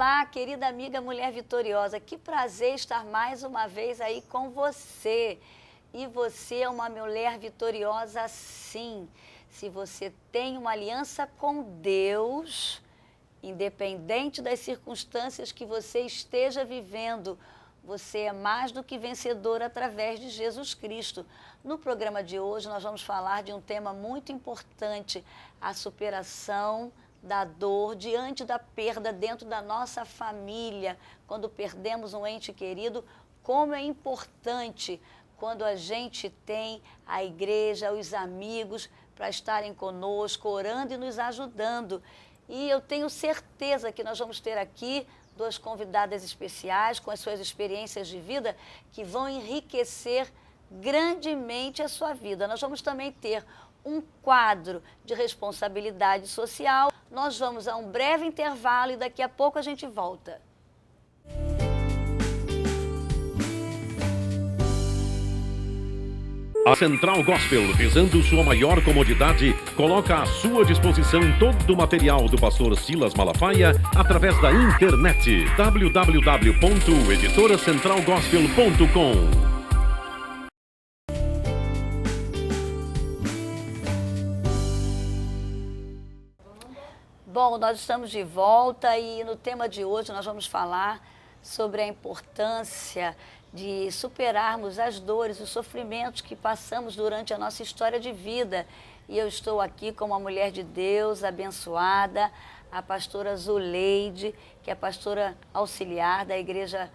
Olá, querida amiga Mulher Vitoriosa, que prazer estar mais uma vez aí com você. E você é uma mulher vitoriosa sim. Se você tem uma aliança com Deus, independente das circunstâncias que você esteja vivendo, você é mais do que vencedor através de Jesus Cristo. No programa de hoje nós vamos falar de um tema muito importante, a superação da dor diante da perda dentro da nossa família. Quando perdemos um ente querido, como é importante quando a gente tem a igreja, os amigos para estarem conosco, orando e nos ajudando. E eu tenho certeza que nós vamos ter aqui duas convidadas especiais com as suas experiências de vida que vão enriquecer grandemente a sua vida. Nós vamos também ter um quadro de responsabilidade social. Nós vamos a um breve intervalo e daqui a pouco a gente volta. A Central Gospel, visando sua maior comodidade, coloca à sua disposição todo o material do pastor Silas Malafaia através da internet. www.editoracentralgospel.com. Bom, nós estamos de volta e no tema de hoje nós vamos falar sobre a importância de superarmos as dores, os sofrimentos que passamos durante a nossa história de vida. E eu estou aqui com uma mulher de Deus abençoada, a pastora Zuleide, que é a pastora auxiliar da Igreja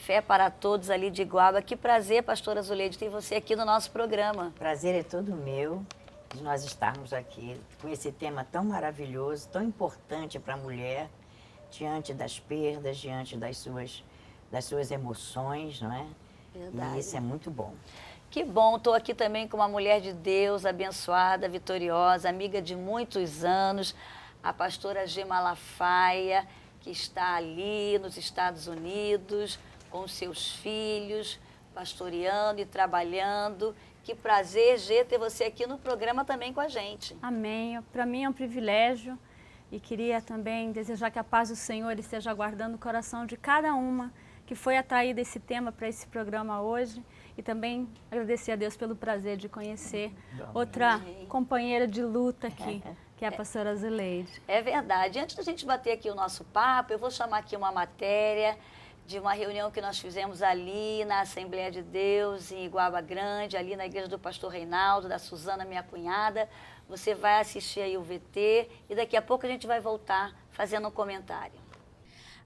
Fé para Todos ali de Iguaba. Que prazer, pastora Zuleide, ter você aqui no nosso programa. Prazer é todo meu de nós estarmos aqui com esse tema tão maravilhoso, tão importante para a mulher, diante das perdas, diante das suas emoções, não é? Verdade. E isso é muito bom. Que bom, estou aqui também com uma mulher de Deus, abençoada, vitoriosa, amiga de muitos anos, a pastora G. Malafaia, que está ali nos Estados Unidos, com os seus filhos, pastoreando e trabalhando. Que prazer, G, ter você aqui no programa também com a gente. Amém. Para mim é um privilégio e queria também desejar que a paz do Senhor esteja guardando o coração de cada uma que foi atraída esse tema para esse programa hoje e também agradecer a Deus pelo prazer de conhecer outra companheira de luta aqui, que é a pastora Zuleide. É verdade. Antes da gente bater aqui o nosso papo, eu vou chamar aqui uma matéria de uma reunião que nós fizemos ali na Assembleia de Deus, em Iguaba Grande, ali na igreja do pastor Reinaldo, da Suzana, minha cunhada. Você vai assistir aí o VT e daqui a pouco a gente vai voltar fazendo um comentário.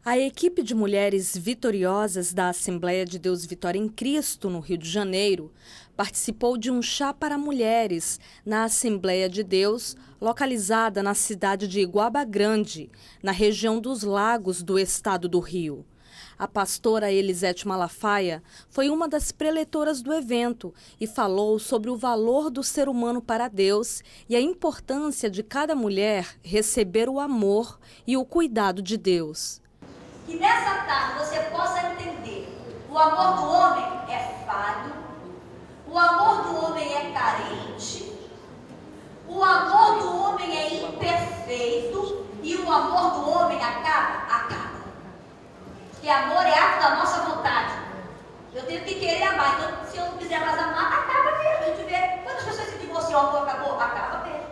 A equipe de mulheres vitoriosas da Assembleia de Deus Vitória em Cristo, no Rio de Janeiro, participou de um chá para mulheres na Assembleia de Deus, localizada na cidade de Iguaba Grande, na região dos Lagos do estado do Rio. A pastora Elisete Malafaia foi uma das preletoras do evento e falou sobre o valor do ser humano para Deus e a importância de cada mulher receber o amor e o cuidado de Deus. Que nessa tarde você possa entender, o amor do homem é falho, o amor do homem é carente, o amor do homem é imperfeito e o amor do homem acaba. Porque amor é ato da nossa vontade. Eu tenho que querer amar. Então, se eu não quiser mais amar, acaba mesmo. A gente vê quantas pessoas se divorciam, o amor acabou? Acaba mesmo.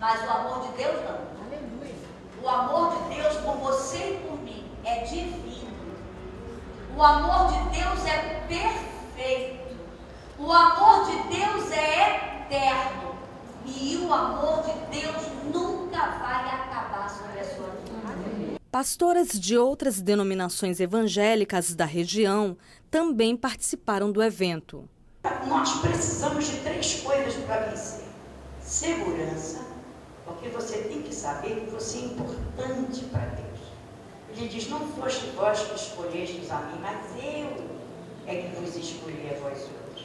Mas o amor de Deus não. Aleluia. O amor de Deus por você e por mim é divino. O amor de Deus é perfeito. O amor de Deus é eterno. E o amor de Deus nunca vai acabar sobre a sua vida. Pastoras de outras denominações evangélicas da região também participaram do evento. Nós precisamos de 3 coisas para vencer. Segurança, porque você tem que saber que você é importante para Deus. Ele diz, não foste vós que escolhestes a mim, mas eu é que vos escolhi a vós outros.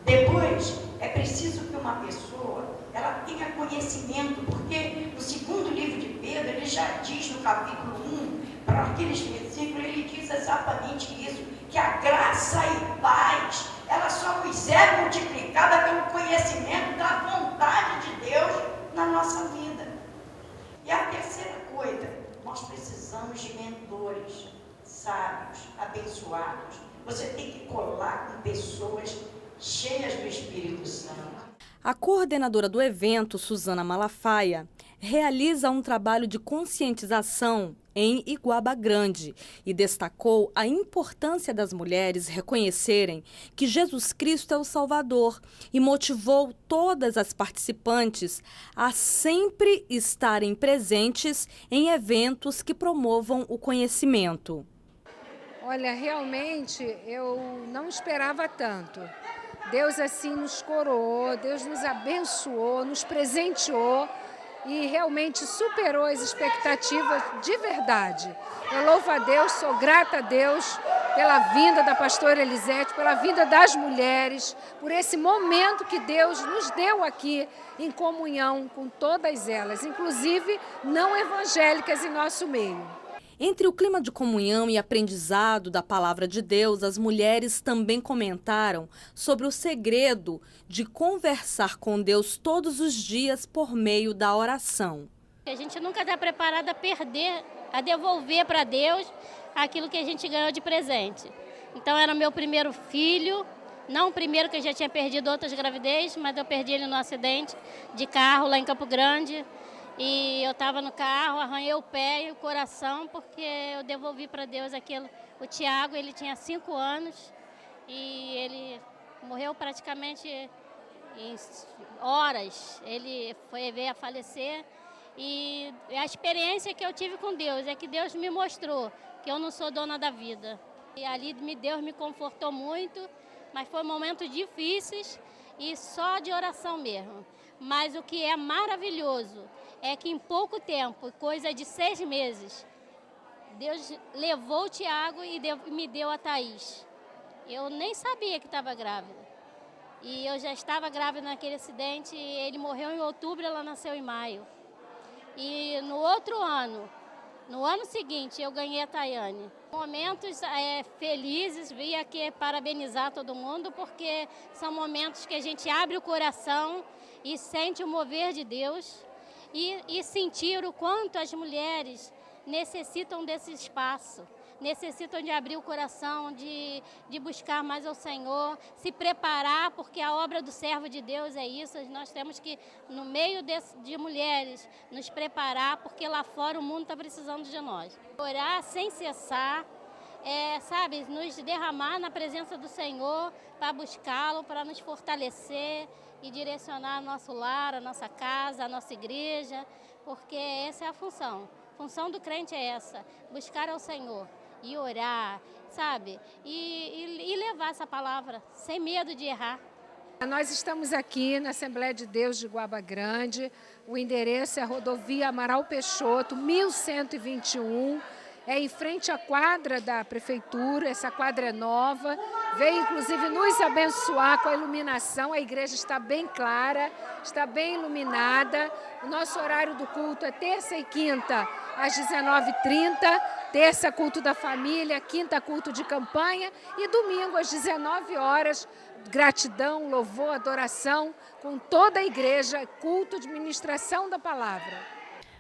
Depois, é preciso que uma pessoa ela tenha conhecimento, porque no segundo livro de Pedro, ele já diz no capítulo 1, para aqueles versículos, ele diz exatamente isso, que a graça e paz, ela só nos é multiplicada pelo conhecimento da vontade de Deus na nossa vida. E a terceira coisa, nós precisamos precisamos de mentores, sábios, abençoados. Você tem que colar com pessoas cheias do Espírito Santo. A coordenadora do evento, Suzana Malafaia, realiza um trabalho de conscientização em Iguaba Grande e destacou a importância das mulheres reconhecerem que Jesus Cristo é o Salvador e motivou todas as participantes a sempre estarem presentes em eventos que promovam o conhecimento. Olha, realmente eu não esperava tanto. Deus assim nos coroou, Deus nos abençoou, nos presenteou e realmente superou as expectativas de verdade. Eu louvo a Deus, sou grata a Deus pela vinda da pastora Elisete, pela vinda das mulheres, por esse momento que Deus nos deu aqui em comunhão com todas elas, inclusive não evangélicas em nosso meio. Entre o clima de comunhão e aprendizado da palavra de Deus, as mulheres também comentaram sobre o segredo de conversar com Deus todos os dias por meio da oração. A gente nunca está preparada a perder, a devolver para Deus aquilo que a gente ganhou de presente. Então era meu primeiro filho, não o primeiro, que eu já tinha perdido outras gravidez, mas eu perdi ele no acidente de carro lá em Campo Grande. E eu estava no carro, arranhei o pé e o coração, porque eu devolvi para Deus aquilo. O Tiago, ele tinha 5 anos e ele morreu praticamente em horas. Ele veio a falecer e a experiência que eu tive com Deus é que Deus me mostrou que eu não sou dona da vida. E ali Deus me confortou muito, mas foi momentos difíceis e só de oração mesmo. Mas o que é maravilhoso é que em pouco tempo, coisa de 6 meses, Deus levou o Tiago e me deu a Thaís. Eu nem sabia que estava grávida. E eu já estava grávida naquele acidente, e ele morreu em outubro, ela nasceu em maio. E no outro ano, no ano seguinte, eu ganhei a Tayane. Momentos felizes, vim aqui parabenizar todo mundo, porque são momentos que a gente abre o coração e sente o mover de Deus. E sentir o quanto as mulheres necessitam desse espaço, necessitam de abrir o coração, de buscar mais ao Senhor, se preparar, porque a obra do servo de Deus é isso. Nós temos que, no meio de mulheres, nos preparar, porque lá fora o mundo está precisando de nós. Orar sem cessar, sabe, nos derramar na presença do Senhor para buscá-lo, para nos fortalecer e direcionar nosso lar, a nossa casa, a nossa igreja, porque essa é a função. A função do crente é essa, buscar ao Senhor e orar, sabe? E levar essa palavra sem medo de errar. Nós estamos aqui na Assembleia de Deus de Iguaba Grande, o endereço é a Rodovia Amaral Peixoto, 1121, é em frente à quadra da prefeitura, essa quadra é nova, veio inclusive nos abençoar com a iluminação, a igreja está bem clara, está bem iluminada, o nosso horário do culto é terça e quinta às 19h30, terça culto da família, quinta culto de campanha e domingo às 19 horas, gratidão, louvor, adoração com toda a igreja, culto de ministração da palavra.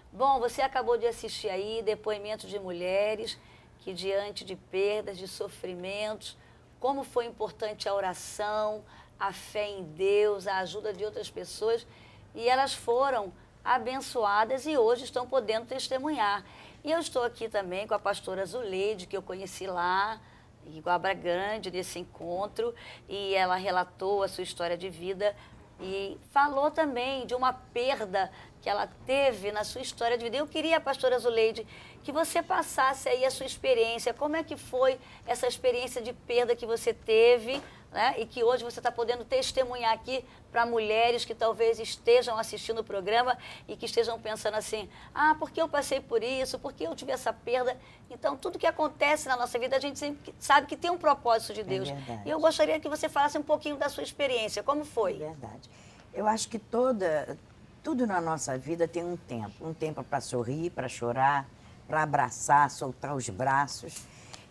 Bom, você acabou de assistir aí depoimentos de mulheres que diante de perdas, de sofrimentos, como foi importante a oração, a fé em Deus, a ajuda de outras pessoas, e elas foram abençoadas e hoje estão podendo testemunhar. E eu estou aqui também com a pastora Zuleide, que eu conheci lá em Iguaba Grande, nesse encontro, e ela relatou a sua história de vida e falou também de uma perda que ela teve na sua história de vida. Eu queria, pastora Zuleide, que você passasse aí a sua experiência, como é que foi essa experiência de perda que você teve, né? E que hoje você está podendo testemunhar aqui para mulheres que talvez estejam assistindo o programa e que estejam pensando assim, porque eu passei por isso, porque eu tive essa perda. Então, tudo que acontece na nossa vida, a gente sempre sabe que tem um propósito de Deus. E eu gostaria que você falasse um pouquinho da sua experiência, como foi? É verdade. Eu acho que tudo na nossa vida tem um tempo para sorrir, para chorar, para abraçar, soltar os braços.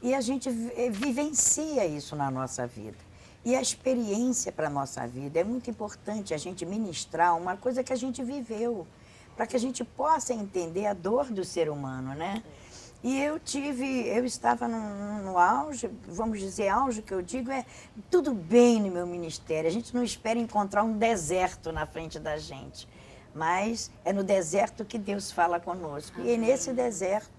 E a gente vivencia isso na nossa vida. E a experiência para a nossa vida é muito importante a gente ministrar uma coisa que a gente viveu, para que a gente possa entender a dor do ser humano, né? E eu estava no auge, vamos dizer, auge que eu digo, é tudo bem no meu ministério. A gente não espera encontrar um deserto na frente da gente, mas é no deserto que Deus fala conosco. E nesse deserto,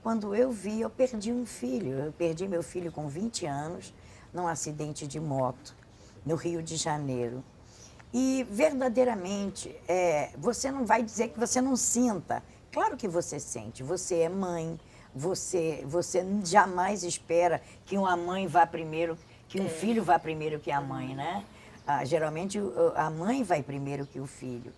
quando eu vi, eu perdi um filho. Eu perdi meu filho com 20 anos, num acidente de moto, no Rio de Janeiro. E, verdadeiramente, você não vai dizer que você não sinta. Claro que você sente. Você é mãe, você jamais espera que uma mãe vá primeiro, que um filho vá primeiro que a mãe, né? Geralmente, a mãe vai primeiro que o filho.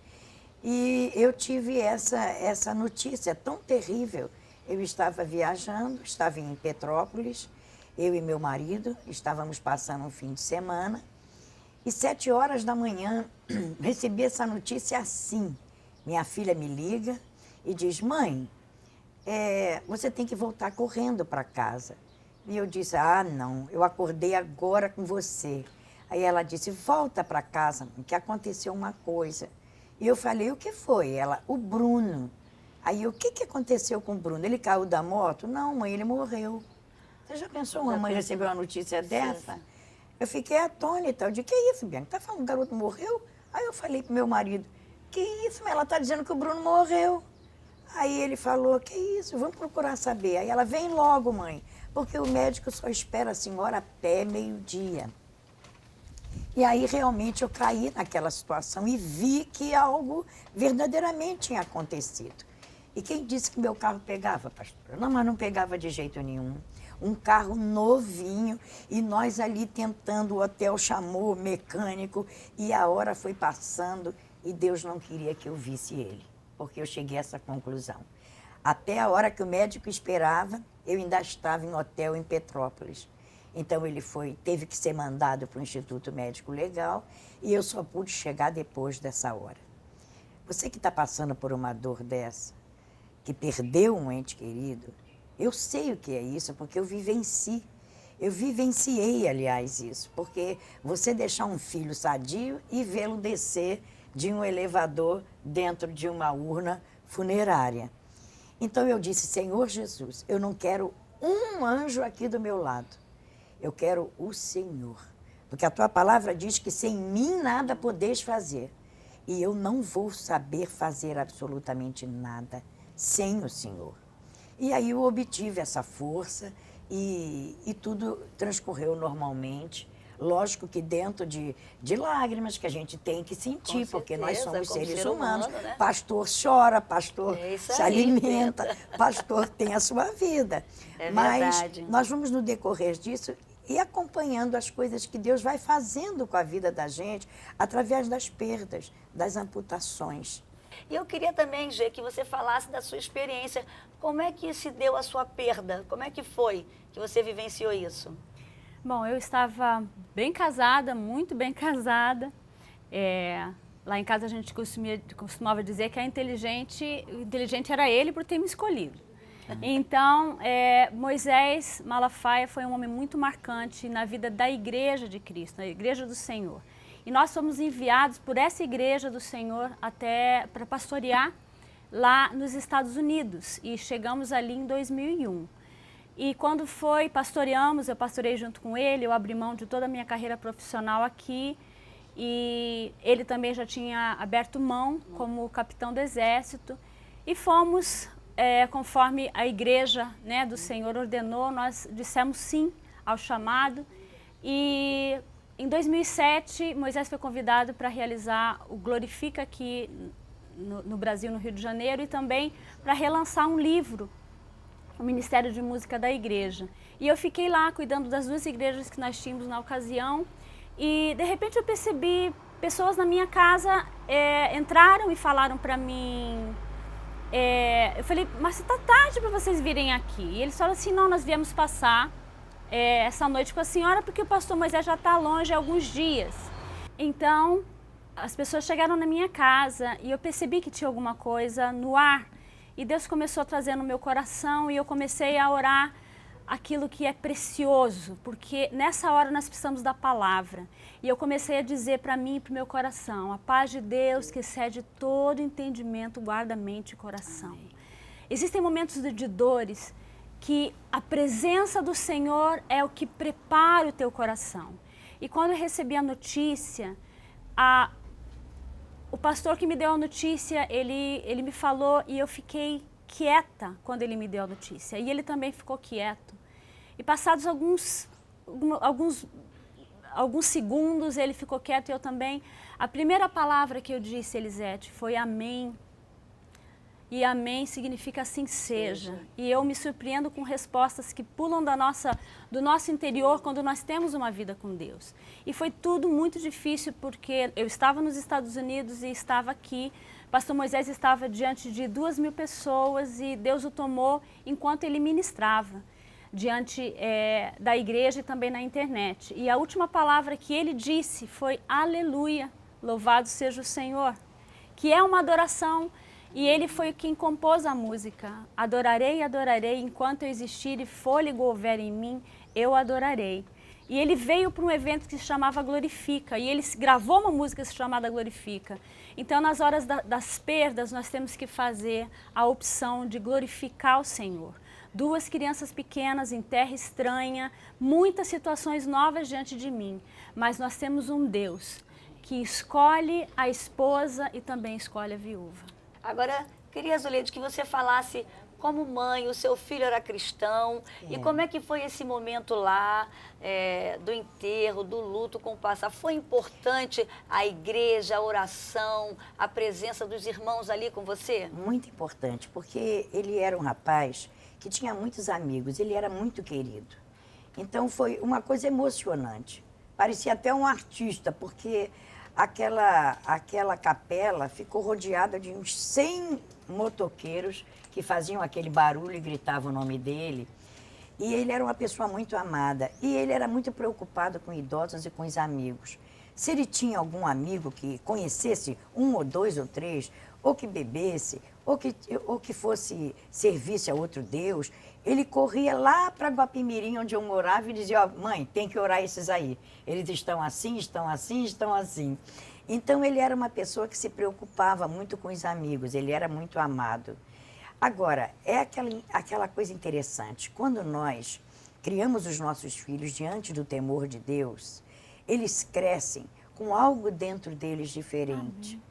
E eu tive essa notícia tão terrível. Eu estava viajando, estava em Petrópolis, eu e meu marido, estávamos passando um fim de semana, e 7 horas da manhã, recebi essa notícia assim. Minha filha me liga e diz, mãe, você tem que voltar correndo para casa. E eu disse, não, eu acordei agora com você. Aí ela disse, volta para casa, que aconteceu uma coisa. E eu falei, o que foi? Ela, o Bruno. Aí, o que aconteceu com o Bruno? Ele caiu da moto? Não, mãe, ele morreu. Você já pensou uma mãe receber uma notícia dessa? Sim. Eu fiquei atônita. Eu disse, que isso, Bianca? Tá falando que o garoto morreu? Aí eu falei pro meu marido, que isso, ela tá dizendo que o Bruno morreu. Aí ele falou, que isso, vamos procurar saber. Aí ela, vem logo, mãe, porque o médico só espera a senhora até meio-dia. E aí, realmente, eu caí naquela situação e vi que algo verdadeiramente tinha acontecido. E quem disse que meu carro pegava, pastora? Não, mas não pegava de jeito nenhum. Um carro novinho e nós ali tentando, o hotel chamou o mecânico e a hora foi passando e Deus não queria que eu visse ele, porque eu cheguei a essa conclusão. Até a hora que o médico esperava, eu ainda estava em hotel em Petrópolis. Então ele teve que ser mandado para o Instituto Médico Legal e eu só pude chegar depois dessa hora. Você que está passando por uma dor dessa, que perdeu um ente querido, eu sei o que é isso, porque eu vivenciei, aliás, isso. Porque você deixar um filho sadio e vê-lo descer de um elevador dentro de uma urna funerária. Então eu disse, Senhor Jesus, eu não quero um anjo aqui do meu lado. Eu quero o Senhor. Porque a tua palavra diz que sem mim nada podeis fazer. E eu não vou saber fazer absolutamente nada sem o Senhor. E aí eu obtive essa força e tudo transcorreu normalmente. Lógico que dentro de lágrimas que a gente tem que sentir, porque nós somos seres humanos. Né? Pastor chora, pastor se alimenta, pastor tem a sua vida. Mas nós vamos no decorrer disso e acompanhando as coisas que Deus vai fazendo com a vida da gente através das perdas, das amputações. E eu queria também, Gê, que você falasse da sua experiência. Como é que se deu a sua perda? Como é que foi que você vivenciou isso? Bom, eu estava bem casada, muito bem casada. Lá em casa a gente costumava dizer que o inteligente era ele por ter me escolhido. Então, Moisés Malafaia foi um homem muito marcante na vida da Igreja de Cristo, na Igreja do Senhor. E nós fomos enviados por essa Igreja do Senhor até para pastorear lá nos Estados Unidos. E chegamos ali em 2001. E quando pastoreamos, eu pastorei junto com ele, eu abri mão de toda a minha carreira profissional aqui. E ele também já tinha aberto mão como capitão do exército. E fomos, conforme a Igreja, né, do Senhor ordenou, nós dissemos sim ao chamado. E em 2007, Moisés foi convidado para realizar o Glorifica aqui no Brasil, no Rio de Janeiro, e também para relançar um livro, o Ministério de Música da Igreja. E eu fiquei lá cuidando das 2 igrejas que nós tínhamos na ocasião e de repente eu percebi pessoas na minha casa entraram e falaram para mim, eu falei, mas está tarde para vocês virem aqui. E eles falaram assim, não, nós viemos passar essa noite com a senhora porque o pastor Moisés já está longe há alguns dias. Então, as pessoas chegaram na minha casa e eu percebi que tinha alguma coisa no ar. E Deus começou a trazer no meu coração e eu comecei a orar aquilo que é precioso, porque nessa hora nós precisamos da palavra. E eu comecei a dizer para mim e para o meu coração, a paz de Deus que excede todo entendimento guarda mente e coração. Amém. Existem momentos de dores que a presença do Senhor é o que prepara o teu coração. E quando eu recebi a notícia, o pastor que me deu a notícia, ele me falou e eu fiquei quieta quando ele me deu a notícia. E ele também ficou quieto. E passados alguns segundos, ele ficou quieto e eu também. A primeira palavra que eu disse, Elisete, foi amém. E amém significa assim seja. E eu me surpreendo com respostas que pulam do nosso interior quando nós temos uma vida com Deus. E foi tudo muito difícil porque eu estava nos Estados Unidos e estava aqui. Pastor Moisés estava diante de 2.000 pessoas e Deus o tomou enquanto ele ministrava diante da igreja e também na internet. E a última palavra que ele disse foi aleluia, louvado seja o Senhor, que é uma adoração. E ele foi quem compôs a música. Adorarei, adorarei, enquanto eu existir e fôlego houver em mim, eu adorarei. E ele veio para um evento que se chamava Glorifica, e ele gravou uma música chamada Glorifica. Então, nas horas das perdas, nós temos que fazer a opção de glorificar o Senhor. 2 crianças pequenas em terra estranha, muitas situações novas diante de mim, mas nós temos um Deus que escolhe a esposa e também escolhe a viúva. Agora, queria, Zuleide, que você falasse como mãe, o seu filho era cristão, e como é que foi esse momento lá, do enterro, do luto com o passado? Foi importante a igreja, a oração, a presença dos irmãos ali com você? Muito importante, porque ele era um rapaz que tinha muitos amigos, ele era muito querido. Então foi uma coisa emocionante, parecia até um artista, porque aquela capela ficou rodeada de uns 100 motoqueiros que faziam aquele barulho e gritavam o nome dele. E ele era uma pessoa muito amada. E ele era muito preocupado com idosos e com os amigos. Se ele tinha algum amigo que conhecesse 1 ou 2 ou 3, ou que bebesse, ou que fosse servisse a outro Deus, ele corria lá para Guapimirim, onde eu morava, e dizia, ó, mãe, tem que orar esses aí. Eles estão assim, estão assim, estão assim. Então, ele era uma pessoa que se preocupava muito com os amigos, ele era muito amado. Agora, é aquela coisa interessante, quando nós criamos os nossos filhos diante do temor de Deus, eles crescem com algo dentro deles diferente.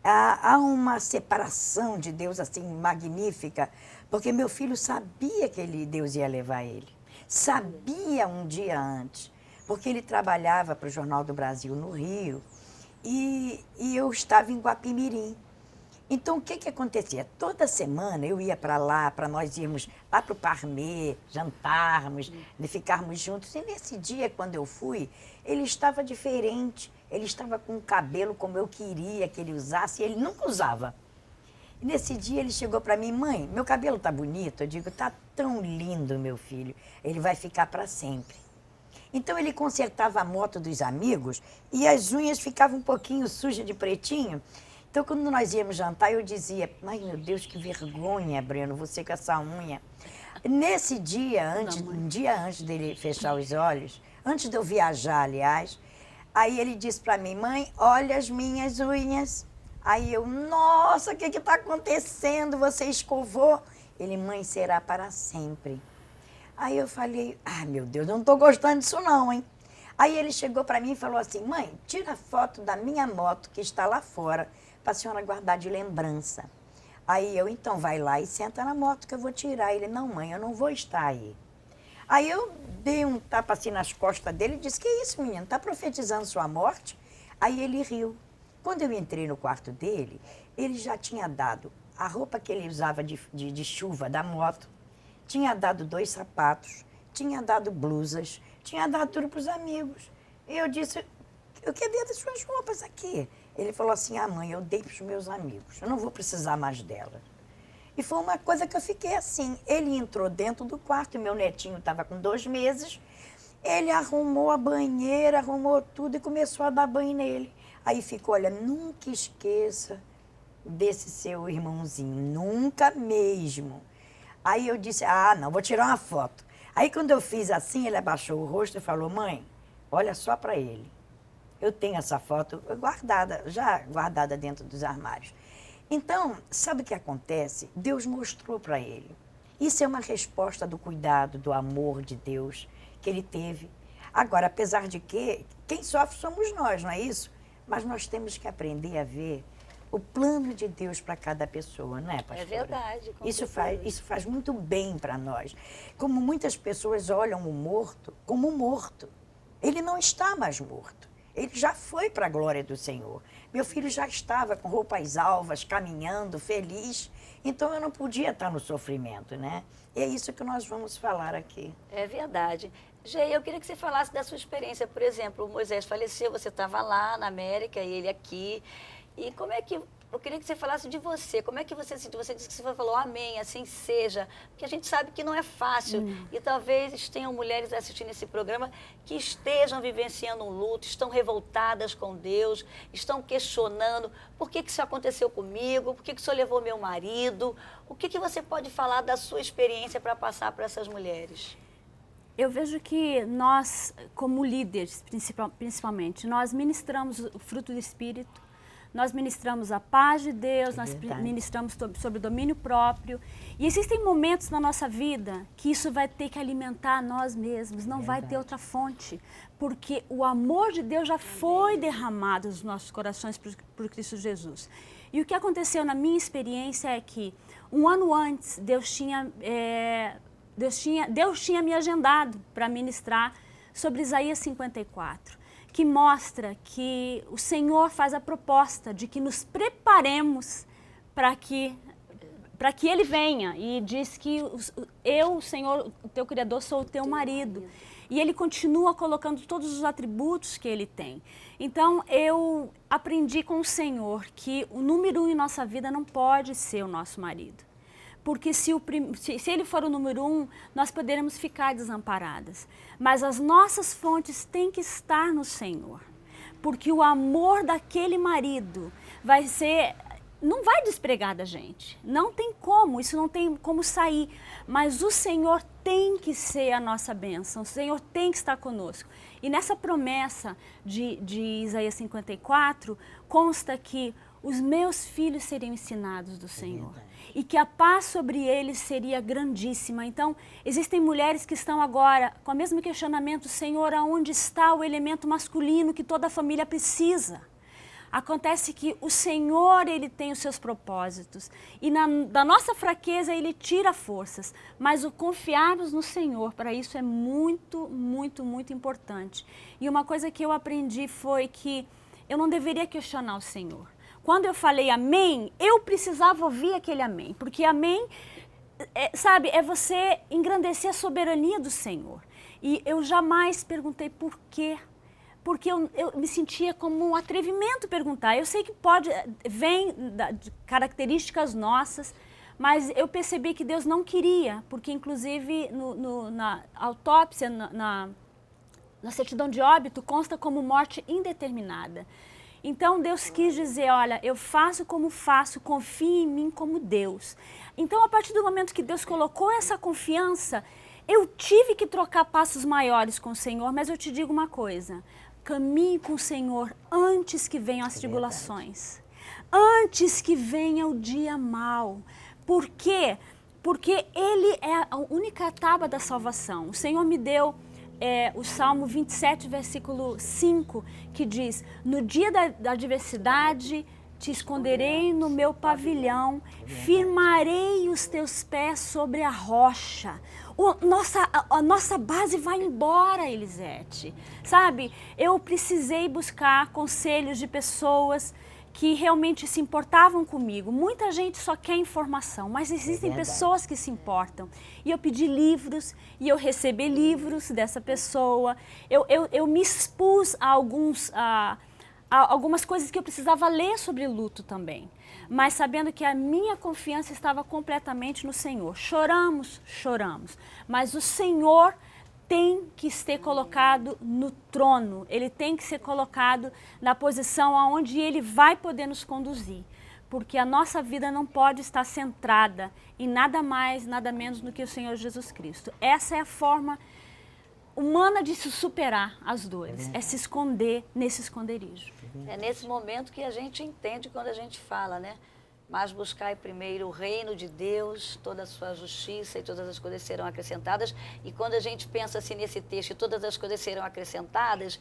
Há uma separação de Deus assim magnífica, porque meu filho sabia que Deus ia levar ele. Sabia um dia antes, porque ele trabalhava para o Jornal do Brasil no Rio e eu estava em Guapimirim. Então, o que acontecia? Toda semana eu ia para lá, para nós irmos lá para o Parmê, jantarmos, ficarmos juntos. E nesse dia, quando eu fui, ele estava diferente. Ele estava com o cabelo como eu queria que ele usasse, e ele nunca usava. E nesse dia ele chegou para mim, mãe, meu cabelo está bonito? Eu digo, está tão lindo, meu filho, ele vai ficar para sempre. Então ele consertava a moto dos amigos e as unhas ficavam um pouquinho sujas de pretinho. Então quando nós íamos jantar eu dizia, ai meu Deus, que vergonha, Breno, você com essa unha. Nesse dia, um dia antes dele fechar os olhos, antes de eu viajar, aliás, aí ele disse para mim, mãe, olha as minhas unhas. Aí eu, nossa, o que está acontecendo? Você escovou? Ele, mãe, será para sempre. Aí eu falei, meu Deus, eu não estou gostando disso não, hein? Aí ele chegou para mim e falou assim, mãe, tira a foto da minha moto que está lá fora, para a senhora guardar de lembrança. Aí eu, então, vai lá e senta na moto que eu vou tirar. Ele, não, mãe, eu não vou estar aí. Aí eu dei um tapa assim nas costas dele e disse, que isso, menino, está profetizando sua morte? Aí ele riu. Quando eu entrei no quarto dele, ele já tinha dado a roupa que ele usava de chuva da moto, tinha dado 2 sapatos, tinha dado blusas, tinha dado tudo para os amigos. E eu disse, eu queria das suas roupas aqui. Ele falou assim, mãe, eu dei para os meus amigos, eu não vou precisar mais dela. E foi uma coisa que eu fiquei assim, ele entrou dentro do quarto, meu netinho estava com 2 meses, ele arrumou a banheira, arrumou tudo e começou a dar banho nele. Aí ficou, olha, nunca esqueça desse seu irmãozinho, nunca mesmo. Aí eu disse, não, vou tirar uma foto. Aí quando eu fiz assim, ele abaixou o rosto e falou, mãe, olha só para ele. Eu tenho essa foto guardada, já guardada dentro dos armários. Então, sabe o que acontece? Deus mostrou para ele Isso é uma resposta do cuidado, do amor de Deus que ele teve. Agora, apesar de que quem sofre somos nós, não é isso? Mas nós temos que aprender a ver o plano de Deus para cada pessoa, não é, pastora? É verdade. Isso faz muito bem para nós. Como muitas pessoas olham o morto como morto. Ele não está mais morto. Ele já foi para a glória do Senhor. Meu filho já estava com roupas alvas, caminhando, feliz. Então eu não podia estar no sofrimento, né? E é isso que nós vamos falar aqui. É verdade. Gê, eu queria que você falasse da sua experiência. Por exemplo, o Moisés faleceu, você estava lá na América e ele aqui. E como é que... Eu queria que você falasse de você. Como é que você se sentiu? Você disse que você falou amém, assim seja. Porque a gente sabe que não é fácil. E talvez tenham mulheres assistindo esse programa que estejam vivenciando um luto, estão revoltadas com Deus, estão questionando por que isso aconteceu comigo, por que o Senhor levou meu marido. O que você pode falar da sua experiência para passar para essas mulheres? Eu vejo que nós, como líderes, principalmente, nós ministramos o fruto do Espírito, nós ministramos a paz de Deus, nós ministramos sobre domínio próprio. E existem momentos na nossa vida que isso vai ter que alimentar nós mesmos, não vai ter outra fonte. Porque o amor de Deus já foi derramado nos nossos corações por Cristo Jesus. E o que aconteceu na minha experiência é que, um ano antes, Deus tinha me agendado para ministrar sobre Isaías 54. Que mostra que o Senhor faz a proposta de que nos preparemos para que Ele venha. E diz que eu, o Senhor, o teu Criador, sou o teu marido. E Ele continua colocando todos os atributos que Ele tem. Então, eu aprendi com o Senhor que o número 1 em nossa vida não pode ser o nosso marido. Porque se ele for o número 1, nós poderemos ficar desamparadas. Mas as nossas fontes têm que estar no Senhor. Porque o amor daquele marido não vai despregar da gente. Não tem como, isso não tem como sair. Mas o Senhor tem que ser a nossa bênção, o Senhor tem que estar conosco. E nessa promessa de Isaías 54, consta que os meus filhos seriam ensinados do Senhor. E que a paz sobre eles seria grandíssima. Então, existem mulheres que estão agora com o mesmo questionamento: Senhor, aonde está o elemento masculino que toda a família precisa? Acontece que o Senhor, Ele tem os seus propósitos. E da nossa fraqueza, Ele tira forças. Mas o confiarmos no Senhor, para isso é muito, muito, muito importante. E uma coisa que eu aprendi foi que eu não deveria questionar o Senhor. Quando eu falei amém, eu precisava ouvir aquele amém. Porque amém, é você engrandecer a soberania do Senhor. E eu jamais perguntei por quê. Porque eu me sentia como um atrevimento perguntar. Eu sei que vem de características nossas, mas eu percebi que Deus não queria. Porque inclusive na autópsia, na certidão de óbito, consta como morte indeterminada. Então, Deus quis dizer, olha, eu faço como faço, confie em mim como Deus. Então, a partir do momento que Deus colocou essa confiança, eu tive que trocar passos maiores com o Senhor, mas eu te digo uma coisa, caminhe com o Senhor antes que venham as tribulações, antes que venha o dia mau. Por quê? Porque Ele é a única tábua da salvação. O Senhor me deu o Salmo 27, versículo 5, que diz: no dia da adversidade te esconderei no meu pavilhão, firmarei os teus pés sobre a rocha. A nossa base vai embora, Elisete. Sabe, eu precisei buscar conselhos de pessoas que realmente se importavam comigo. Muita gente só quer informação, mas existem pessoas que se importam. E eu pedi livros, e eu recebi livros dessa pessoa. Eu me expus a algumas coisas que eu precisava ler sobre luto também. Mas sabendo que a minha confiança estava completamente no Senhor. Choramos, mas o Senhor tem que ser colocado no trono, Ele tem que ser colocado na posição onde Ele vai poder nos conduzir. Porque a nossa vida não pode estar centrada em nada mais, nada menos do que o Senhor Jesus Cristo. Essa é a forma humana de se superar as dores, é se esconder nesse esconderijo. É nesse momento que a gente entende quando a gente fala, né? mas buscai primeiro o reino de Deus, toda a sua justiça e todas as coisas serão acrescentadas. E quando a gente pensa assim nesse texto, e todas as coisas serão acrescentadas,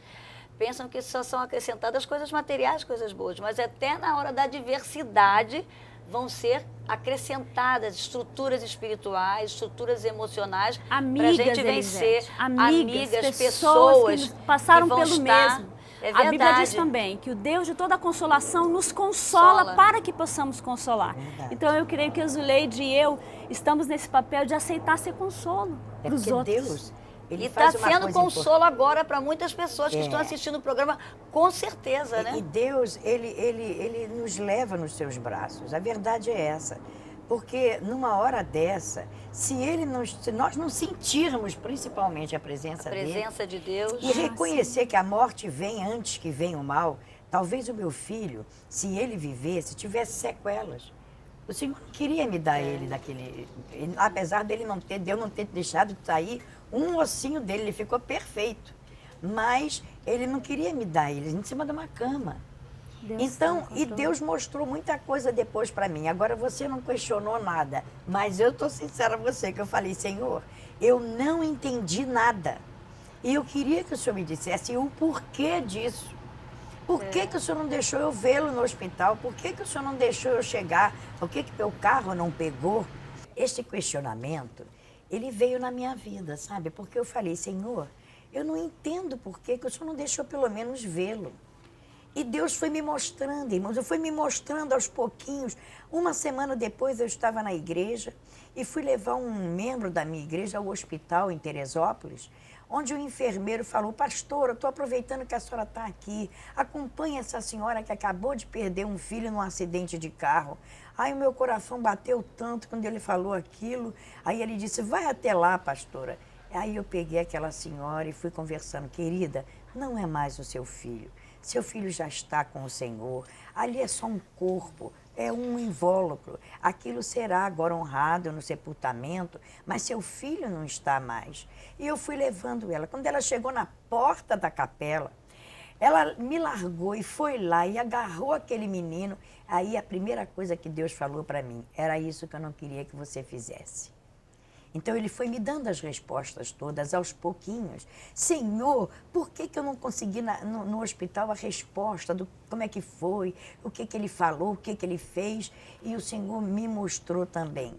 pensam que só são acrescentadas coisas materiais, coisas boas, mas até na hora da adversidade vão ser acrescentadas estruturas espirituais, estruturas emocionais, para a gente vencer. Amigas, pessoas que passaram que vão pelo estar, mesmo. É A Bíblia diz verdade. também que o Deus de toda consolação nos consola para que possamos consolar. Verdade. Então eu creio que a Zuleide e eu estamos nesse papel de aceitar ser consolo para os Porque outros. Deus, ele E está faz uma sendo coisa consolo agora para muitas pessoas que É. estão assistindo o programa, com certeza, né? E Deus, ele nos leva nos seus braços. A verdade é essa. Porque numa hora dessa, se nós não sentirmos principalmente a presença, A presença de Deus. e reconhecer que a morte vem antes que venha o mal, talvez o meu filho, se ele vivesse, tivesse sequelas. O Senhor não queria me dar ele daquele... Apesar dele de eu não ter deixado de sair um ossinho dele, ele ficou perfeito. Mas ele não queria me dar ele em cima de uma cama. E Deus mostrou muita coisa depois para mim. Agora você não questionou nada, mas eu estou sincera a você, que eu falei, Senhor, eu não entendi nada. E eu queria que o Senhor me dissesse o porquê disso. Por que que o Senhor não deixou eu vê-lo no hospital? Por que que o Senhor não deixou eu chegar? Por que que meu carro não pegou? Este questionamento, ele veio na minha vida, sabe? Porque eu falei, Senhor, eu não entendo por que que o Senhor não deixou pelo menos vê-lo. E Deus foi me mostrando, irmãos, eu fui me mostrando aos pouquinhos. Uma semana depois eu estava na igreja e fui levar um membro da minha igreja ao hospital em Teresópolis, onde o enfermeiro falou, pastora, estou aproveitando que a senhora está aqui, acompanhe essa senhora que acabou de perder um filho num acidente de carro. Aí o meu coração bateu tanto quando ele falou aquilo, aí ele disse, vai até lá, pastora. Aí eu peguei aquela senhora e fui conversando, querida, não é mais o seu filho. Seu filho já está com o Senhor, ali é só um corpo, é um invólucro. Aquilo será agora honrado no sepultamento, mas seu filho não está mais. E eu fui levando ela. Quando ela chegou na porta da capela, ela me largou e foi lá e agarrou aquele menino. Aí a primeira coisa que Deus falou para mim, era isso que eu não queria que você fizesse. Então ele foi me dando as respostas todas, aos pouquinhos. Senhor, por que que eu não consegui no hospital a resposta do como é que foi, o que que ele falou, o que que ele fez? E o Senhor me mostrou também.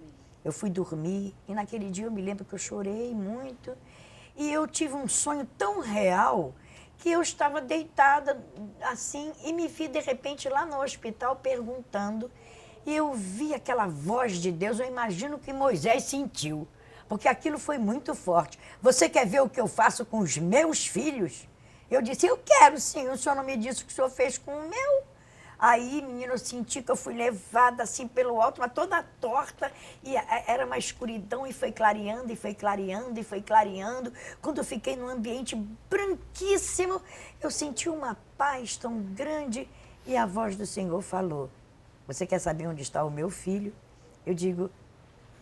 Eu fui dormir e naquele dia eu me lembro que eu chorei muito. E eu tive um sonho tão real que eu estava deitada assim e me vi de repente lá no hospital perguntando. E eu vi aquela voz de Deus, eu imagino que Moisés sentiu. Porque aquilo foi muito forte. Você quer ver o que eu faço com os meus filhos? Eu disse, eu quero sim, o senhor não me disse o que o senhor fez com o meu. Aí, menino, eu senti que eu fui levada assim pelo alto, mas toda torta, e era uma escuridão, e foi clareando, e foi clareando, e foi clareando. Quando eu fiquei num ambiente branquíssimo, eu senti uma paz tão grande, e a voz do Senhor falou, você quer saber onde está o meu filho? Eu digo,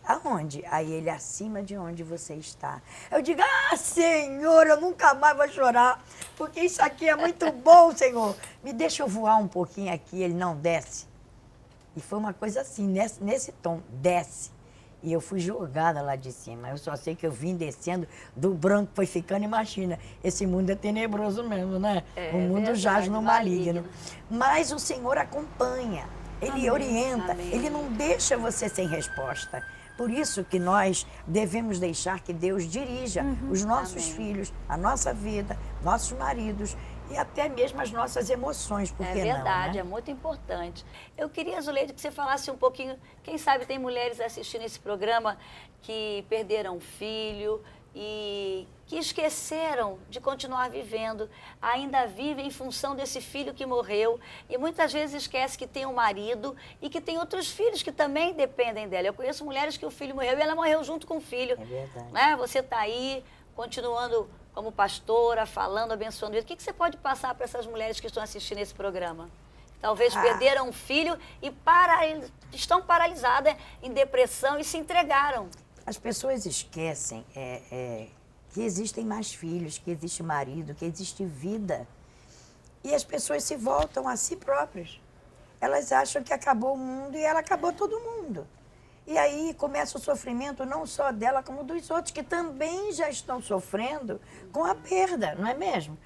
aonde? Aí ele, acima de onde você está. Eu digo, Senhor, eu nunca mais vou chorar, porque isso aqui é muito bom, Senhor. Me deixa eu voar um pouquinho aqui. Ele, não, desce. E foi uma coisa assim, nesse tom, desce. E eu fui jogada lá de cima. Eu só sei que eu vim descendo, do branco foi ficando, imagina, esse mundo é tenebroso mesmo, né? O mundo verdade, jaz no maligno. maligno. Mas o Senhor acompanha, Ele orienta, amém. Ele não deixa você sem resposta. Por isso que nós devemos deixar que Deus dirija os nossos filhos, a nossa vida, nossos maridos e até mesmo as nossas emoções, por É que não, verdade, né? é muito importante. Eu queria, Zuleide, que você falasse um pouquinho, quem sabe tem mulheres assistindo esse programa que perderam um filho e que esqueceram de continuar vivendo, ainda vivem em função desse filho que morreu e muitas vezes esquece que tem um marido e que tem outros filhos que também dependem dela. Eu conheço mulheres que o filho morreu e ela morreu junto com o filho. É verdade. Né? Você está aí, continuando como pastora, falando, abençoando isso. O que você pode passar para essas mulheres que estão assistindo esse programa? Talvez perderam um filho e estão paralisadas em depressão e se entregaram. As pessoas esquecem que existem mais filhos, que existe marido, que existe vida. E as pessoas se voltam a si próprias. elas acham que acabou o mundo e ela acabou todo mundo. E aí começa o sofrimento não só dela, como dos outros, que também já estão sofrendo com a perda, não é mesmo?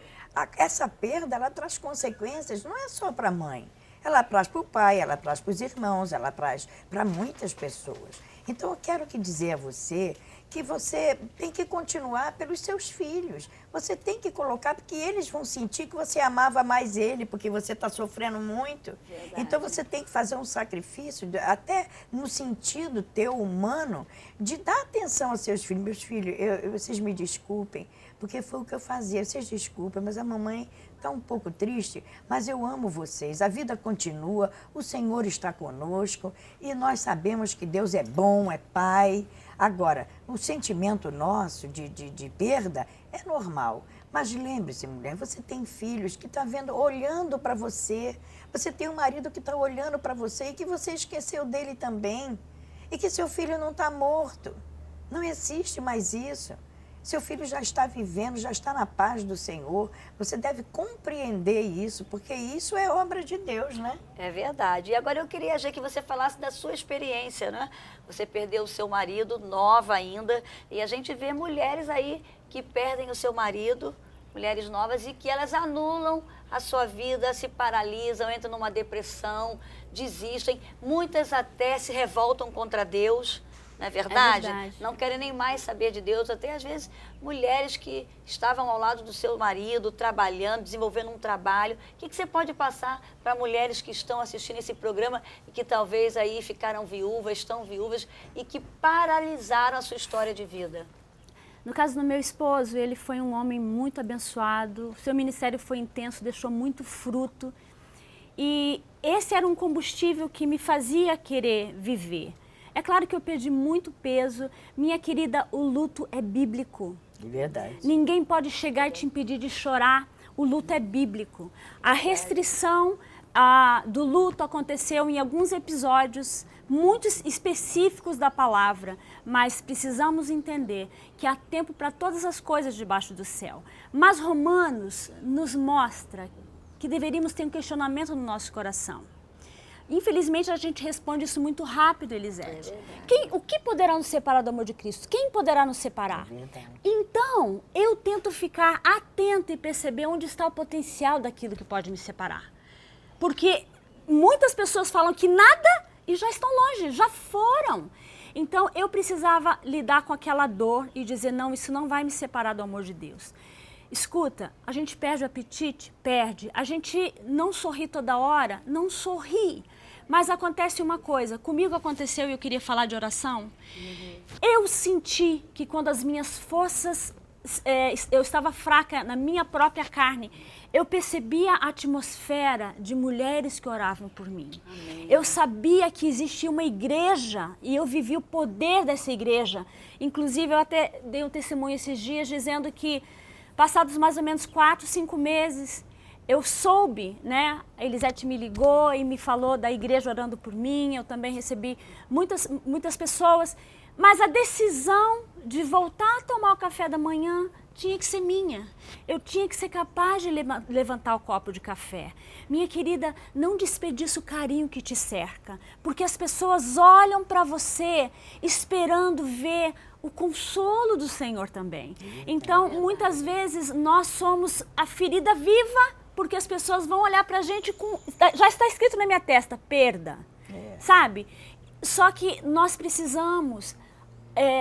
Essa perda, ela traz consequências, não é só para a mãe. Ela traz para o pai, ela traz para os irmãos, ela traz para muitas pessoas. Então, eu quero dizer a você que você tem que continuar pelos seus filhos. Você tem que colocar, porque eles vão sentir que você amava mais ele, porque você está sofrendo muito. Verdade. Então, você tem que fazer um sacrifício, até no sentido teu humano, de dar atenção aos seus filhos. Meus filhos, vocês me desculpem, porque foi o que eu fazia. Vocês desculpem, mas a mamãe está um pouco triste, mas eu amo vocês. A vida continua, o Senhor está conosco e nós sabemos que Deus é bom, é Pai. Agora, o sentimento nosso de perda é normal. Mas lembre-se, mulher, você tem filhos que estão olhando para você. Você tem um marido que está olhando para você e que você esqueceu dele também. E que seu filho não está morto. Não existe mais isso. Seu filho já está vivendo, já está na paz do Senhor. Você deve compreender isso, porque isso é obra de Deus, né? É verdade. E agora eu queria, Gê, que você falasse da sua experiência, né? Você perdeu o seu marido, nova ainda, e a gente vê mulheres aí que perdem o seu marido, mulheres novas, e que elas anulam a sua vida, se paralisam, entram numa depressão, desistem. Muitas até se revoltam contra Deus. Não é verdade? É verdade. Não querem nem mais saber de Deus. Até às vezes mulheres que estavam ao lado do seu marido, trabalhando, desenvolvendo um trabalho. O que você pode passar para mulheres que estão assistindo esse programa e que talvez aí ficaram viúvas, estão viúvas e que paralisaram a sua história de vida? No caso do meu esposo, ele foi um homem muito abençoado, seu ministério foi intenso, deixou muito fruto. E esse era um combustível que me fazia querer viver. É claro que eu perdi muito peso. Minha querida, o luto é bíblico. De verdade. Ninguém pode chegar e te impedir de chorar. O luto é bíblico. A restrição do luto aconteceu em alguns episódios muito específicos da palavra, mas precisamos entender que há tempo para todas as coisas debaixo do céu. Mas Romanos nos mostra que deveríamos ter um questionamento no nosso coração. Infelizmente, a gente responde isso muito rápido, Elisete. O que poderá nos separar do amor de Cristo? Quem poderá nos separar? Então, eu tento ficar atenta e perceber onde está o potencial daquilo que pode me separar. Porque muitas pessoas falam que nada e já estão longe, já foram. Então, eu precisava lidar com aquela dor e dizer, não, isso não vai me separar do amor de Deus. Escuta, a gente perde o apetite? Perde. A gente não sorri toda hora? Não sorri. Mas acontece uma coisa, comigo aconteceu e eu queria falar de oração. Eu senti que quando as minhas forças, eu estava fraca na minha própria carne, eu percebia a atmosfera de mulheres que oravam por mim. Amém. Eu sabia que existia uma igreja e eu vivi o poder dessa igreja. Inclusive, eu até dei um testemunho esses dias dizendo que passados mais ou menos 4, 5 meses, eu soube, né? A Elisete me ligou e me falou da igreja orando por mim. Eu também recebi muitas pessoas. Mas a decisão de voltar a tomar o café da manhã tinha que ser minha. Eu tinha que ser capaz de levantar o copo de café. Minha querida, não desperdice o carinho que te cerca, porque as pessoas olham para você esperando ver o consolo do Senhor também. Então, muitas vezes, nós somos a ferida viva, porque as pessoas vão olhar para a gente com... Já está escrito na minha testa, perda, sabe? Só que nós precisamos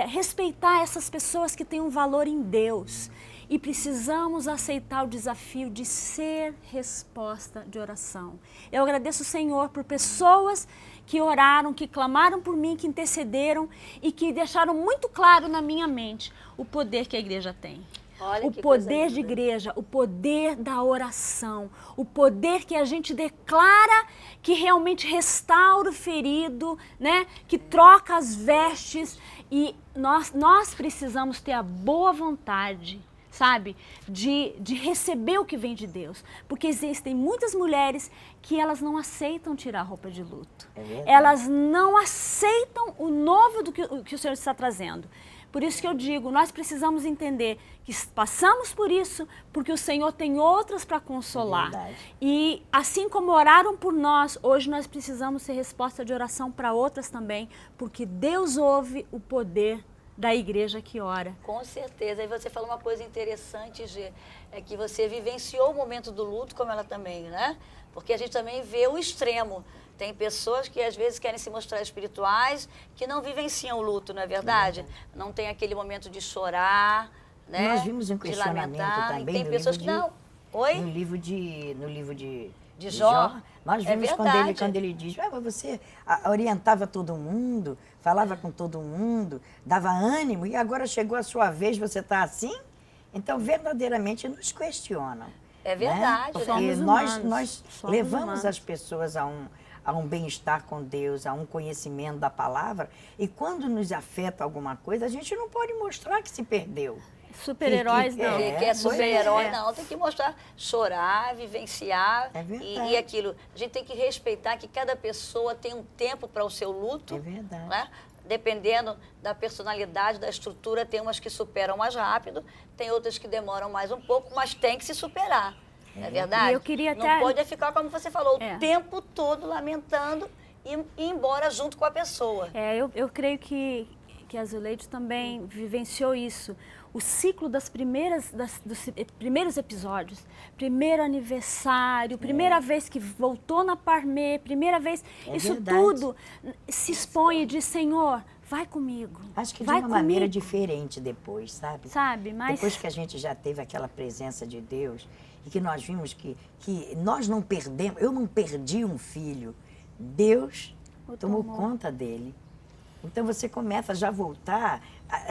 respeitar essas pessoas que têm um valor em Deus. E precisamos aceitar o desafio de ser resposta de oração. Eu agradeço o Senhor por pessoas que oraram, que clamaram por mim, que intercederam e que deixaram muito claro na minha mente o poder que a igreja tem. Olha, o poder de igreja, o poder da oração, o poder que a gente declara que realmente restaura o ferido, né? Que troca as vestes. E nós precisamos ter a boa vontade, sabe, de receber o que vem de Deus. Porque existem muitas mulheres que elas não aceitam tirar a roupa de luto. Elas não aceitam o novo do que o Senhor está trazendo. Por isso que eu digo, nós precisamos entender que passamos por isso porque o Senhor tem outras para consolar. E assim como oraram por nós, hoje nós precisamos ser resposta de oração para outras também, porque Deus ouve o poder da igreja que ora. Com certeza. E você falou uma coisa interessante, Gê, é que você vivenciou o momento do luto, como ela também, né? Porque a gente também vê o extremo. Tem pessoas que às vezes querem se mostrar espirituais, que não vivenciam o luto, não é verdade? Não tem aquele momento de chorar, né? Nós vimos um questionamento também tem pessoas que não. Oi? No livro de Jó. Nós vimos quando ele diz, você orientava todo mundo, falava com todo mundo, dava ânimo, e agora chegou a sua vez, você está assim? Então, verdadeiramente, nos questionam. É verdade. Né? Somos Porque humanos. nós Somos levamos humanos. as pessoas a um bem-estar com Deus, a um conhecimento da palavra, e quando nos afeta alguma coisa, a gente não pode mostrar que se perdeu. Super-heróis não. Que é super-herói, É. não. Tem que mostrar, chorar, vivenciar. É verdade. E aquilo. A gente tem que respeitar que cada pessoa tem um tempo para o seu luto. É verdade. Né? Dependendo da personalidade, da estrutura, tem umas que superam mais rápido, tem outras que demoram mais um pouco, mas tem que se superar. Não é verdade? E eu queria Não até- pode ficar, como você falou, É. o tempo todo lamentando e ir embora junto com a pessoa. Eu creio que a Zuleide também vivenciou isso. O ciclo dos primeiros episódios, primeiro aniversário, primeira vez que voltou na Parmê, primeira vez, isso verdade. tudo se expõe e diz, Senhor, vai comigo. Acho que de vai uma maneira comigo. diferente depois, sabe? Sabe, mas... Depois que a gente já teve aquela presença de Deus e que nós vimos que nós não perdemos, eu não perdi um filho, Deus tomou conta dele. Então você começa já a voltar,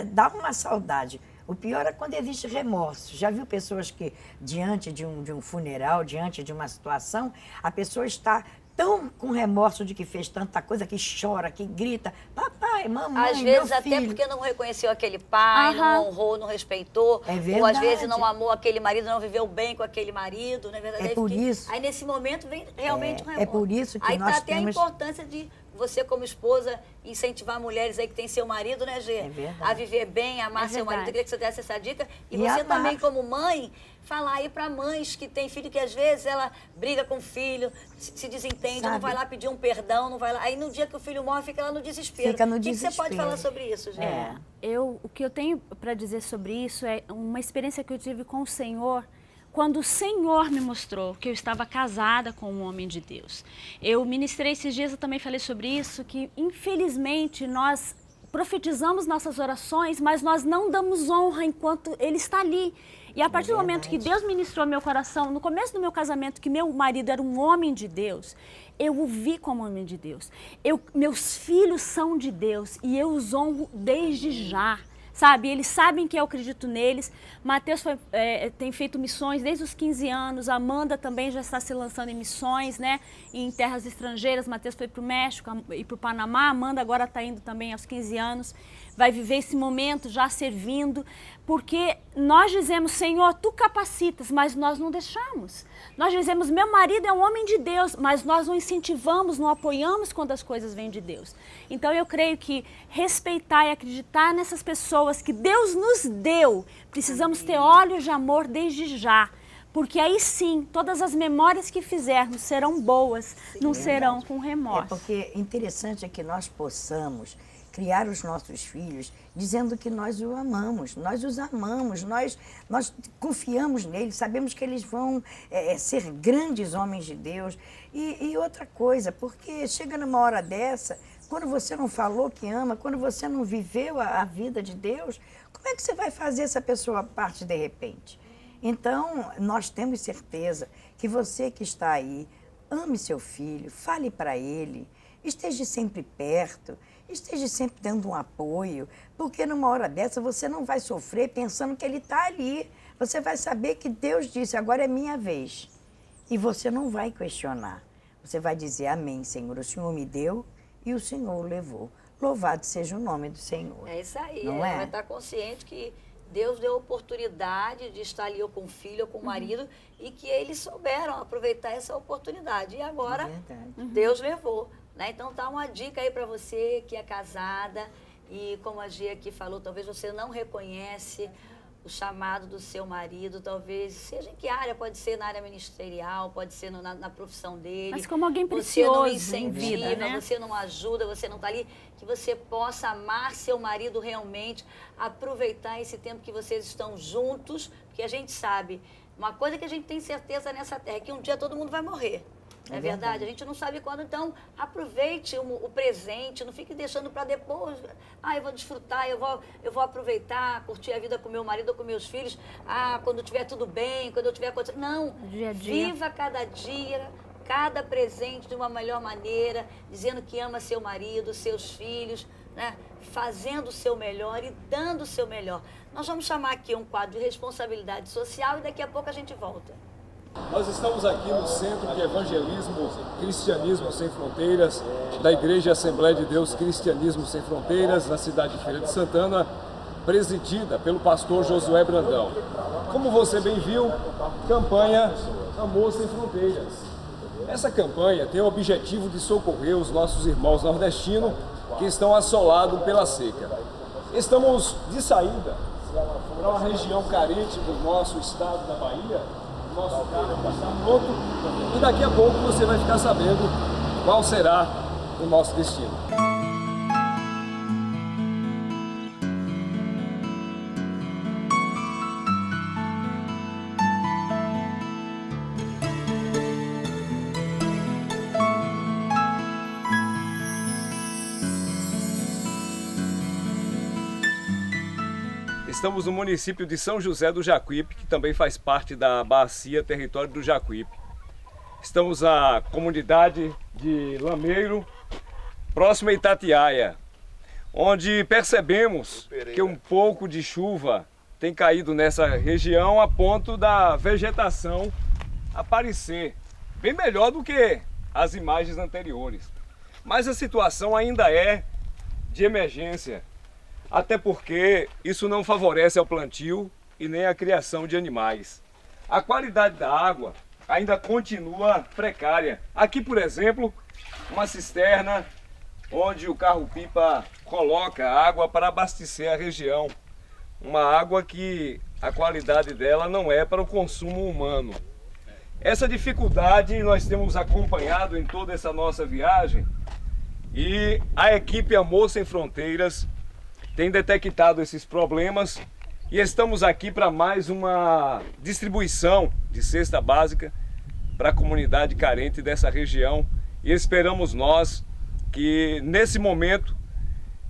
dá uma saudade. O pior é quando existe remorso. Já viu pessoas que, diante de um funeral, diante de uma situação, a pessoa está tão com remorso de que fez tanta coisa, que chora, que grita, papai, mamãe, Às vezes meu até filho. porque não reconheceu aquele pai, não honrou, não respeitou. É Ou às verdade. vezes não amou aquele marido, não viveu bem com aquele marido, não é verdade? É por isso. Aí nesse momento vem realmente o remorso. É por isso que aí nós tá até temos- a importância de você como esposa incentivar mulheres aí que têm seu marido, né, Gê? É verdade. A viver bem, amar É seu marido. verdade. Eu queria que você desse essa dica. E E você amar. também como mãe, falar aí para mães que têm filho que às vezes ela briga com o filho, se desentende, não Sabe? vai lá pedir um perdão, não vai lá. Aí no dia que o filho morre, fica lá no desespero. Fica no O que você pode desespero. falar sobre isso, Gê? O que eu tenho para dizer sobre isso é uma experiência que eu tive com o Senhor, quando o Senhor me mostrou que eu estava casada com um homem de Deus. Eu ministrei esses dias, eu também falei sobre isso, que infelizmente nós profetizamos nossas orações, mas nós não damos honra enquanto ele está ali. E a partir do momento que Deus ministrou meu coração, no começo do meu casamento, que meu marido era um homem de Deus, eu o vi como homem de Deus. Meus filhos são de Deus e eu os honro desde já. Sabe, eles sabem que eu acredito neles. Mateus tem feito missões desde os 15 anos. A Amanda também já está se lançando em missões, né? Em terras estrangeiras. Mateus foi para o México e para o Panamá. A Amanda agora está indo também aos 15 anos. Vai viver esse momento já servindo. Porque nós dizemos, Senhor, Tu capacitas, mas nós não deixamos. Nós dizemos, meu marido é um homem de Deus, mas nós não incentivamos, não apoiamos quando as coisas vêm de Deus. Então eu creio que respeitar e acreditar nessas pessoas que Deus nos deu, precisamos ter olhos de amor desde já. Porque aí sim, todas as memórias que fizermos serão boas, não serão com remorso. Porque interessante é que nós possamos criar os nossos filhos dizendo que nós o amamos, nós os amamos, nós confiamos neles, sabemos que eles vão ser grandes homens de Deus. E outra coisa, porque chega numa hora dessa, quando você não falou que ama, quando você não viveu a vida de Deus, como é que você vai fazer essa pessoa parte de repente? Então, nós temos certeza que você que está aí, ame seu filho, fale para ele, esteja sempre perto, esteja sempre dando um apoio, porque numa hora dessa você não vai sofrer pensando que ele está ali. Você vai saber que Deus disse, agora é minha vez. E você não vai questionar. Você vai dizer, amém, Senhor, o Senhor me deu e o Senhor o levou. Louvado seja o nome do Senhor. É isso aí. Não Ela é? vai estar consciente que Deus deu a oportunidade de estar ali ou com o filho ou com o marido e que eles souberam aproveitar essa oportunidade. E agora É verdade. Deus levou. Né? Então tá uma dica aí para você que é casada, E como a Gia aqui falou, talvez você não reconhece o chamado do seu marido, talvez seja em que área, pode ser na área ministerial, pode ser na profissão dele. Mas como alguém você precioso não em incentiva, vida, né? você não ajuda, você não está ali, que você possa amar seu marido realmente, aproveitar esse tempo que vocês estão juntos, porque a gente sabe, uma coisa que a gente tem certeza nessa terra é que um dia todo mundo vai morrer. É verdade, a gente não sabe quando, então aproveite o presente, não fique deixando para depois. Eu vou desfrutar, eu vou aproveitar, curtir a vida com meu marido ou com meus filhos. Quando tiver tudo bem, quando eu tiver acontecendo. Não, Dia a dia. viva cada dia, cada presente de uma melhor maneira, dizendo que ama seu marido, seus filhos, né? Fazendo o seu melhor e dando o seu melhor. Nós vamos chamar aqui um quadro de responsabilidade social e daqui a pouco a gente volta. Nós estamos aqui no Centro de Evangelismo Cristianismo Sem Fronteiras, da Igreja Assembleia de Deus Cristianismo Sem Fronteiras, na cidade de Feira de Santana, presidida pelo pastor Josué Brandão. Como você bem viu, campanha Amor Sem Fronteiras. Essa campanha tem o objetivo de socorrer os nossos irmãos nordestinos que estão assolados pela seca. Estamos de saída para uma região carente do nosso estado da Bahia. Nosso carro está pronto e daqui a pouco você vai ficar sabendo qual será o nosso destino. Estamos no município de São José do Jacuípe, que também faz parte da bacia território do Jacuípe. Estamos na comunidade de Lameiro, próxima a Itatiaia, onde percebemos que um pouco de chuva tem caído nessa região a ponto da vegetação aparecer bem melhor do que as imagens anteriores. Mas a situação ainda é de emergência. Até porque isso não favorece ao plantio e nem a criação de animais. A qualidade da água ainda continua precária. Aqui, por exemplo, uma cisterna onde o carro-pipa coloca água para abastecer a região. Uma água que a qualidade dela não é para o consumo humano. Essa dificuldade nós temos acompanhado em toda essa nossa viagem e a equipe Amor Sem Fronteiras tem detectado esses problemas e estamos aqui para mais uma distribuição de cesta básica para a comunidade carente dessa região e esperamos nós que nesse momento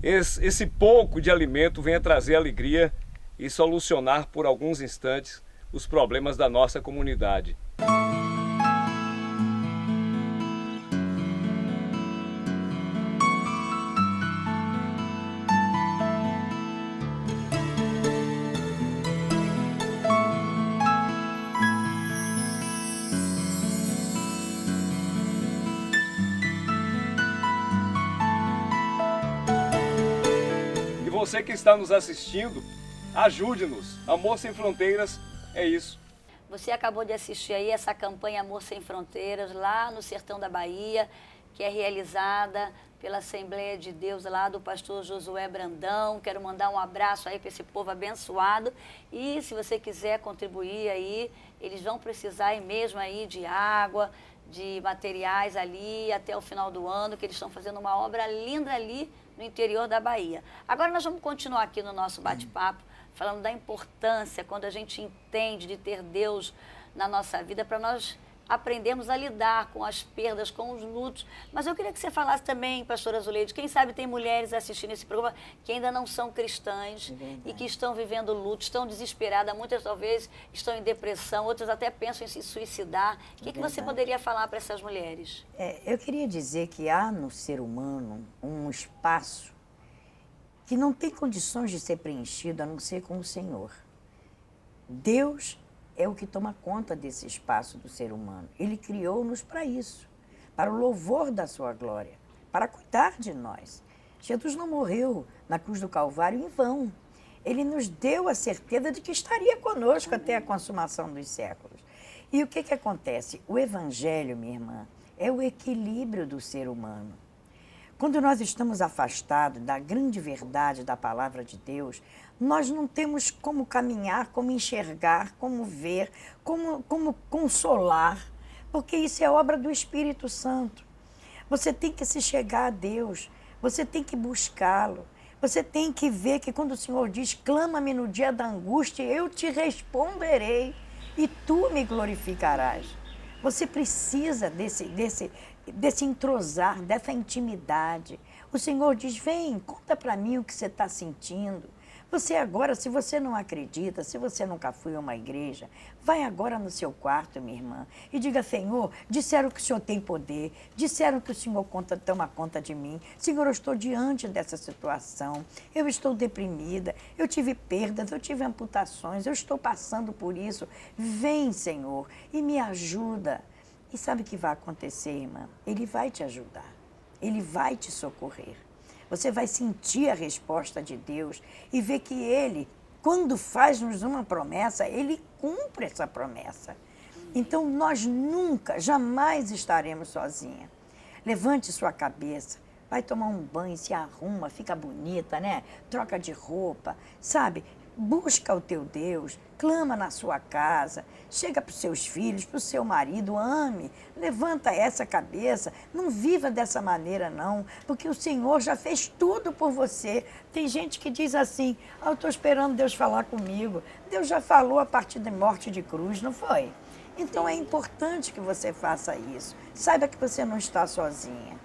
esse pouco de alimento venha trazer alegria e solucionar por alguns instantes os problemas da nossa comunidade. Você que está nos assistindo, ajude-nos. Amor Sem Fronteiras é isso. Você acabou de assistir aí essa campanha Amor Sem Fronteiras, lá no sertão da Bahia, que é realizada pela Assembleia de Deus lá do pastor Josué Brandão. Quero mandar um abraço aí para esse povo abençoado. E se você quiser contribuir aí, eles vão precisar aí mesmo aí de água, de materiais ali até o final do ano, que eles estão fazendo uma obra linda ali no interior da Bahia. Agora nós vamos continuar aqui no nosso bate-papo, falando da importância, quando a gente entende de ter Deus na nossa vida, para nós aprendermos a lidar com as perdas, com os lutos. Mas eu queria que você falasse também, pastora Zuleide, quem sabe tem mulheres assistindo esse programa que ainda não são cristãs e que estão vivendo luto, estão desesperadas, muitas talvez estão em depressão, outras até pensam em se suicidar. O que você poderia falar para essas mulheres? Eu queria dizer que há no ser humano um espaço que não tem condições de ser preenchido a não ser com o Senhor. Deus é o que toma conta desse espaço do ser humano. Ele criou-nos para isso, para o louvor da sua glória, para cuidar de nós. Jesus não morreu na cruz do Calvário em vão. Ele nos deu a certeza de que estaria conosco até a consumação dos séculos. E o que acontece? O Evangelho, minha irmã, é o equilíbrio do ser humano. Quando nós estamos afastados da grande verdade da palavra de Deus, nós não temos como caminhar, como enxergar, como ver, como consolar, porque isso é obra do Espírito Santo. Você tem que se chegar a Deus, você tem que buscá-lo, você tem que ver que quando o Senhor diz, clama-me no dia da angústia, eu te responderei e tu me glorificarás. Você precisa desse entrosar, dessa intimidade. O Senhor diz, vem, conta para mim o que você está sentindo. Você agora, se você não acredita, se você nunca foi a uma igreja, vai agora no seu quarto, minha irmã, e diga, Senhor, disseram que o Senhor tem poder, disseram que o Senhor toma conta de mim. Senhor, eu estou diante dessa situação, eu estou deprimida, eu tive perdas, eu tive amputações, eu estou passando por isso. Vem, Senhor, e me ajuda. E sabe o que vai acontecer, irmã? Ele vai te ajudar, ele vai te socorrer. Você vai sentir a resposta de Deus e ver que Ele, quando faz-nos uma promessa, Ele cumpre essa promessa. Então, nós nunca, jamais estaremos sozinhas. Levante sua cabeça, vai tomar um banho, se arruma, fica bonita, né? Troca de roupa, sabe? Busca o teu Deus, clama na sua casa, chega para os seus filhos, para o seu marido, ame, levanta essa cabeça, não viva dessa maneira não, porque o Senhor já fez tudo por você. Tem gente que diz assim, eu estou esperando Deus falar comigo, Deus já falou a partir da morte de cruz, não foi? Então é importante que você faça isso, saiba que você não está sozinha.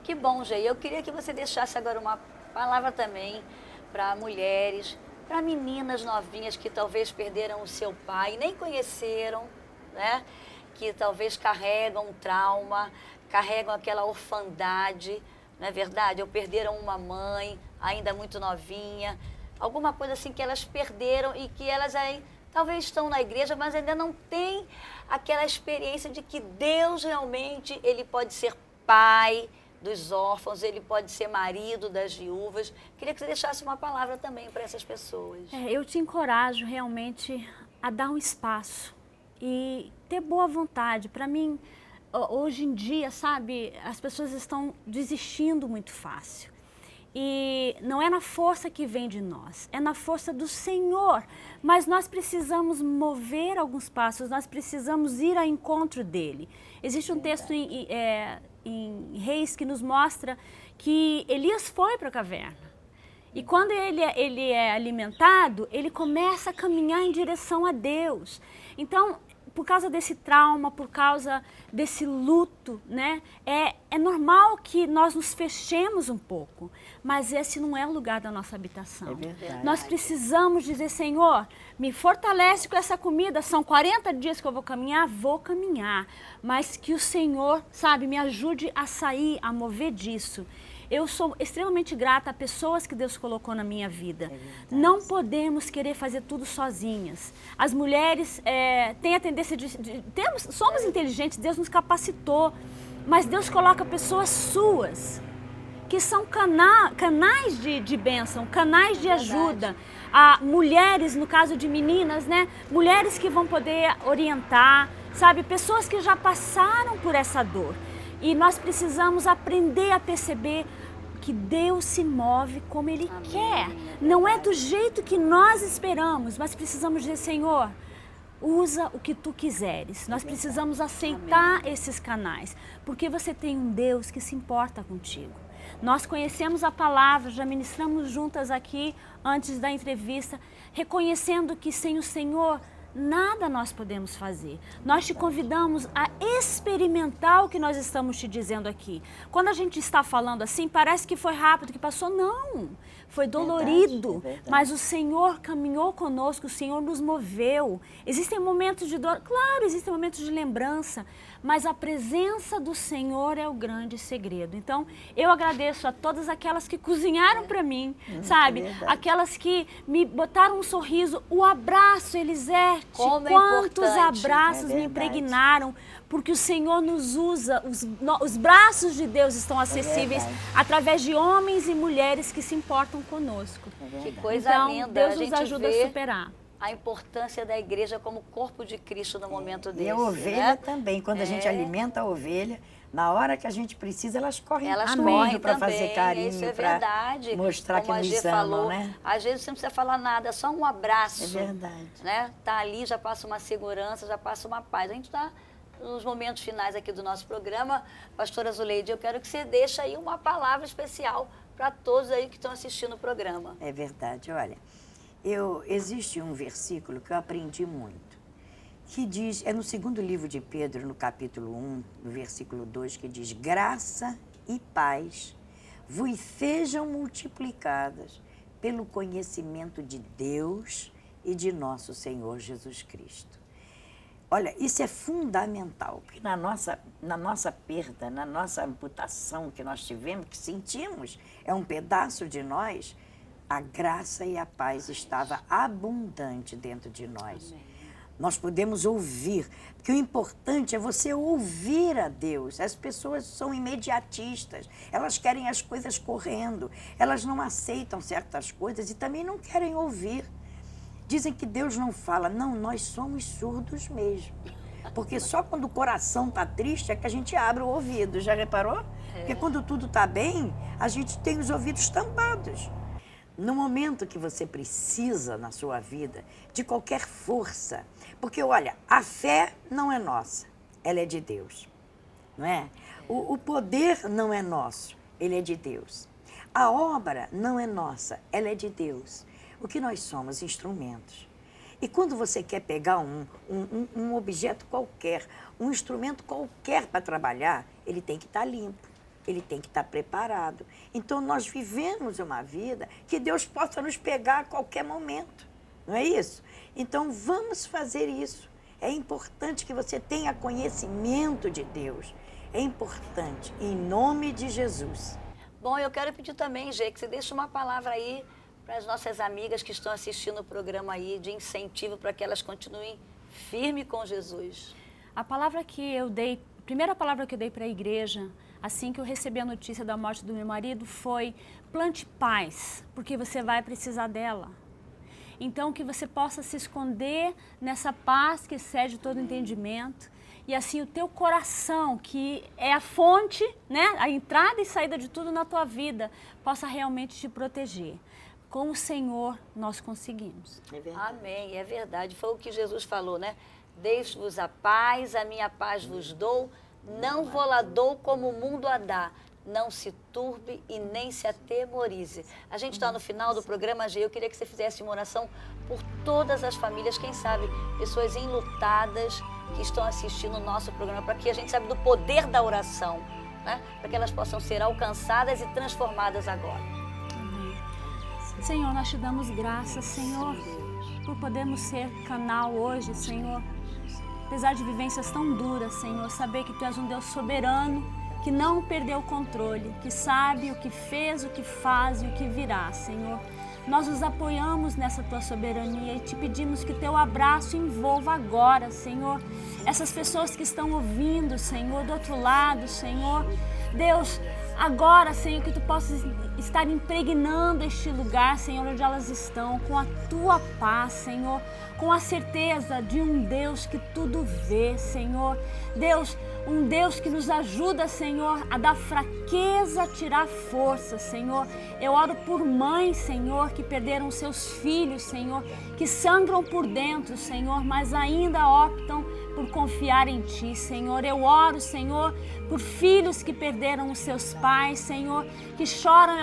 Que bom, Gê. Eu queria que você deixasse agora uma palavra também para mulheres, para meninas novinhas que talvez perderam o seu pai, nem conheceram, né? Que talvez carregam um trauma, carregam aquela orfandade, não é verdade? Ou perderam uma mãe, ainda muito novinha, alguma coisa assim que elas perderam e que elas aí talvez estão na igreja, mas ainda não têm aquela experiência de que Deus realmente, Ele pode ser pai dos órfãos, Ele pode ser marido das viúvas. Queria que você deixasse uma palavra também para essas pessoas. Eu te encorajo realmente a dar um espaço e ter boa vontade. Para mim, hoje em dia, sabe, as pessoas estão desistindo muito fácil. E não é na força que vem de nós, é na força do Senhor. Mas nós precisamos mover alguns passos, nós precisamos ir ao encontro dele. Existe um texto em Reis que nos mostra que Elias foi para a caverna. E quando ele é alimentado, ele começa a caminhar em direção a Deus. Então, por causa desse trauma, por causa desse luto, né? É normal que nós nos fechemos um pouco, mas esse não é o lugar da nossa habitação. É verdade. Nós precisamos dizer, Senhor, me fortalece com essa comida, são 40 dias que eu vou caminhar, mas que o Senhor, sabe, me ajude a sair, a mover disso. Eu sou extremamente grata a pessoas que Deus colocou na minha vida. Não podemos querer fazer tudo sozinhas. As mulheres têm a tendência somos inteligentes, Deus nos capacitou, mas Deus coloca pessoas suas, que são canais de bênção, canais de ajuda. Mulheres, no caso de meninas, né? Mulheres que vão poder orientar, sabe? Pessoas que já passaram por essa dor. E nós precisamos aprender a perceber que Deus se move como Ele quer. Não é do jeito que nós esperamos, mas precisamos dizer, Senhor, usa o que Tu quiseres. Nós precisamos aceitar esses canais, porque você tem um Deus que se importa contigo. Nós conhecemos a palavra, já ministramos juntas aqui antes da entrevista, reconhecendo que sem o Senhor nada nós podemos fazer. Nós te convidamos a experimentar o que nós estamos te dizendo aqui. Quando a gente está falando assim, parece que foi rápido, que passou. Não, foi dolorido. Verdade. Mas o Senhor caminhou conosco, o Senhor nos moveu. Existem momentos de dor, claro, existem momentos de lembrança, mas a presença do Senhor é o grande segredo. Então, eu agradeço a todas aquelas que cozinharam para mim, sabe? Aquelas que me botaram um sorriso, o abraço, Elisete, quantos abraços me impregnaram, porque o Senhor nos usa, os braços de Deus estão acessíveis através de homens e mulheres que se importam conosco. Que coisa então, linda. Deus nos ajuda a superar. a importância da igreja como corpo de Cristo no momento desse. E a ovelha também, quando a gente alimenta a ovelha, na hora que a gente precisa, elas correm para fazer carinho, para mostrar que nos amam, né? Às vezes você não precisa falar nada, só um abraço. É verdade. Né? Tá ali, já passa uma segurança, já passa uma paz. A gente está nos momentos finais aqui do nosso programa. Pastora Zuleide, eu quero que você deixe aí uma palavra especial para todos aí que estão assistindo o programa. É verdade, olha, existe um versículo que eu aprendi muito, que diz, é no segundo livro de Pedro, no capítulo 1, no versículo 2, que diz: graça e paz vos sejam multiplicadas pelo conhecimento de Deus e de nosso Senhor Jesus Cristo. Olha, isso é fundamental, porque na nossa perda, na nossa amputação que nós tivemos, que sentimos, é um pedaço de nós, a graça e a paz estava abundante dentro de nós. Amém. Nós podemos ouvir, porque o importante é você ouvir a Deus. As pessoas são imediatistas, elas querem as coisas correndo, elas não aceitam certas coisas e também não querem ouvir. Dizem que Deus não fala. Não, nós somos surdos mesmo. Porque só quando o coração está triste é que a gente abre o ouvido. Já reparou? Porque quando tudo está bem, a gente tem os ouvidos tampados. No momento que você precisa na sua vida de qualquer força, porque olha, a fé não é nossa, ela é de Deus, não é? O poder não é nosso, ele é de Deus. A obra não é nossa, ela é de Deus. O que nós somos? Instrumentos. E quando você quer pegar um objeto qualquer, um instrumento qualquer para trabalhar, ele tem que estar limpo. Ele tem que estar preparado. Então, nós vivemos uma vida que Deus possa nos pegar a qualquer momento. Não é isso? Então, vamos fazer isso. É importante que você tenha conhecimento de Deus. É importante, em nome de Jesus. Bom, eu quero pedir também, Gê, que você deixe uma palavra aí para as nossas amigas que estão assistindo o programa aí, de incentivo para que elas continuem firmes com Jesus. A palavra que eu dei, a primeira palavra que eu dei para a igreja, assim que eu recebi a notícia da morte do meu marido, foi: plante paz, porque você vai precisar dela. Então, que você possa se esconder nessa paz que excede todo entendimento, e assim o teu coração, que é a fonte, né, a entrada e saída de tudo na tua vida, possa realmente te proteger. Com o Senhor nós conseguimos. Amém, é verdade. Foi o que Jesus falou, né? Deixo-vos a paz, a minha paz vos dou. Não vou lá dou como o mundo a dá. Não se turbe e nem se atemorize. A gente está no final do programa, Gê. Eu queria que você fizesse uma oração por todas as famílias, quem sabe, pessoas enlutadas que estão assistindo o nosso programa, para que a gente saiba do poder da oração, né? Para que elas possam ser alcançadas e transformadas agora. Amém. Senhor, nós te damos graças, Senhor, por podermos ser canal hoje, Senhor. Apesar de vivências tão duras, Senhor, saber que Tu és um Deus soberano, que não perdeu o controle, que sabe o que fez, o que faz e o que virá, Senhor. Nós nos apoiamos nessa Tua soberania e Te pedimos que Teu abraço envolva agora, Senhor, essas pessoas que estão ouvindo, Senhor, do outro lado, Senhor. Deus, agora, Senhor, que Tu possas estar impregnando este lugar, Senhor, onde elas estão, com a Tua paz, Senhor, com a certeza de um Deus que tudo vê, Senhor. Deus, um Deus que nos ajuda, Senhor, a dar fraqueza, a tirar força, Senhor. Eu oro por mães, Senhor, que perderam seus filhos, Senhor, que sangram por dentro, Senhor, mas ainda optam por confiar em Ti, Senhor. Eu oro, Senhor, por filhos que perderam os seus pais, Senhor, que choram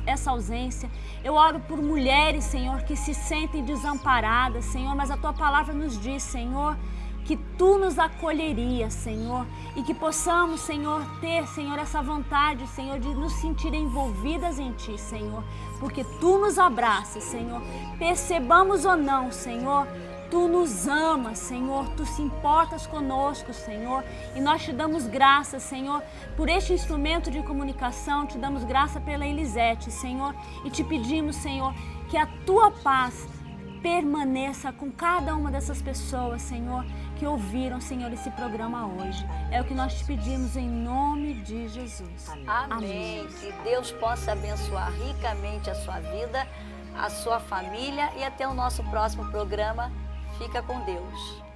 essa ausência. Eu oro por mulheres, Senhor, que se sentem desamparadas, Senhor, mas a Tua palavra nos diz, Senhor, que Tu nos acolherias, Senhor, e que possamos, Senhor, ter, Senhor, essa vontade, Senhor, de nos sentir envolvidas em Ti, Senhor, porque Tu nos abraças, Senhor, percebamos ou não, Senhor, Tu nos amas, Senhor, Tu se importas conosco, Senhor, e nós Te damos graça, Senhor, por este instrumento de comunicação, Te damos graça pela Elisete, Senhor, e Te pedimos, Senhor, que a Tua paz permaneça com cada uma dessas pessoas, Senhor, que ouviram, Senhor, esse programa hoje. É o que nós Te pedimos em nome de Jesus. Amém. Que Deus possa abençoar ricamente a sua vida. a sua família e até o nosso próximo programa. Fica com Deus.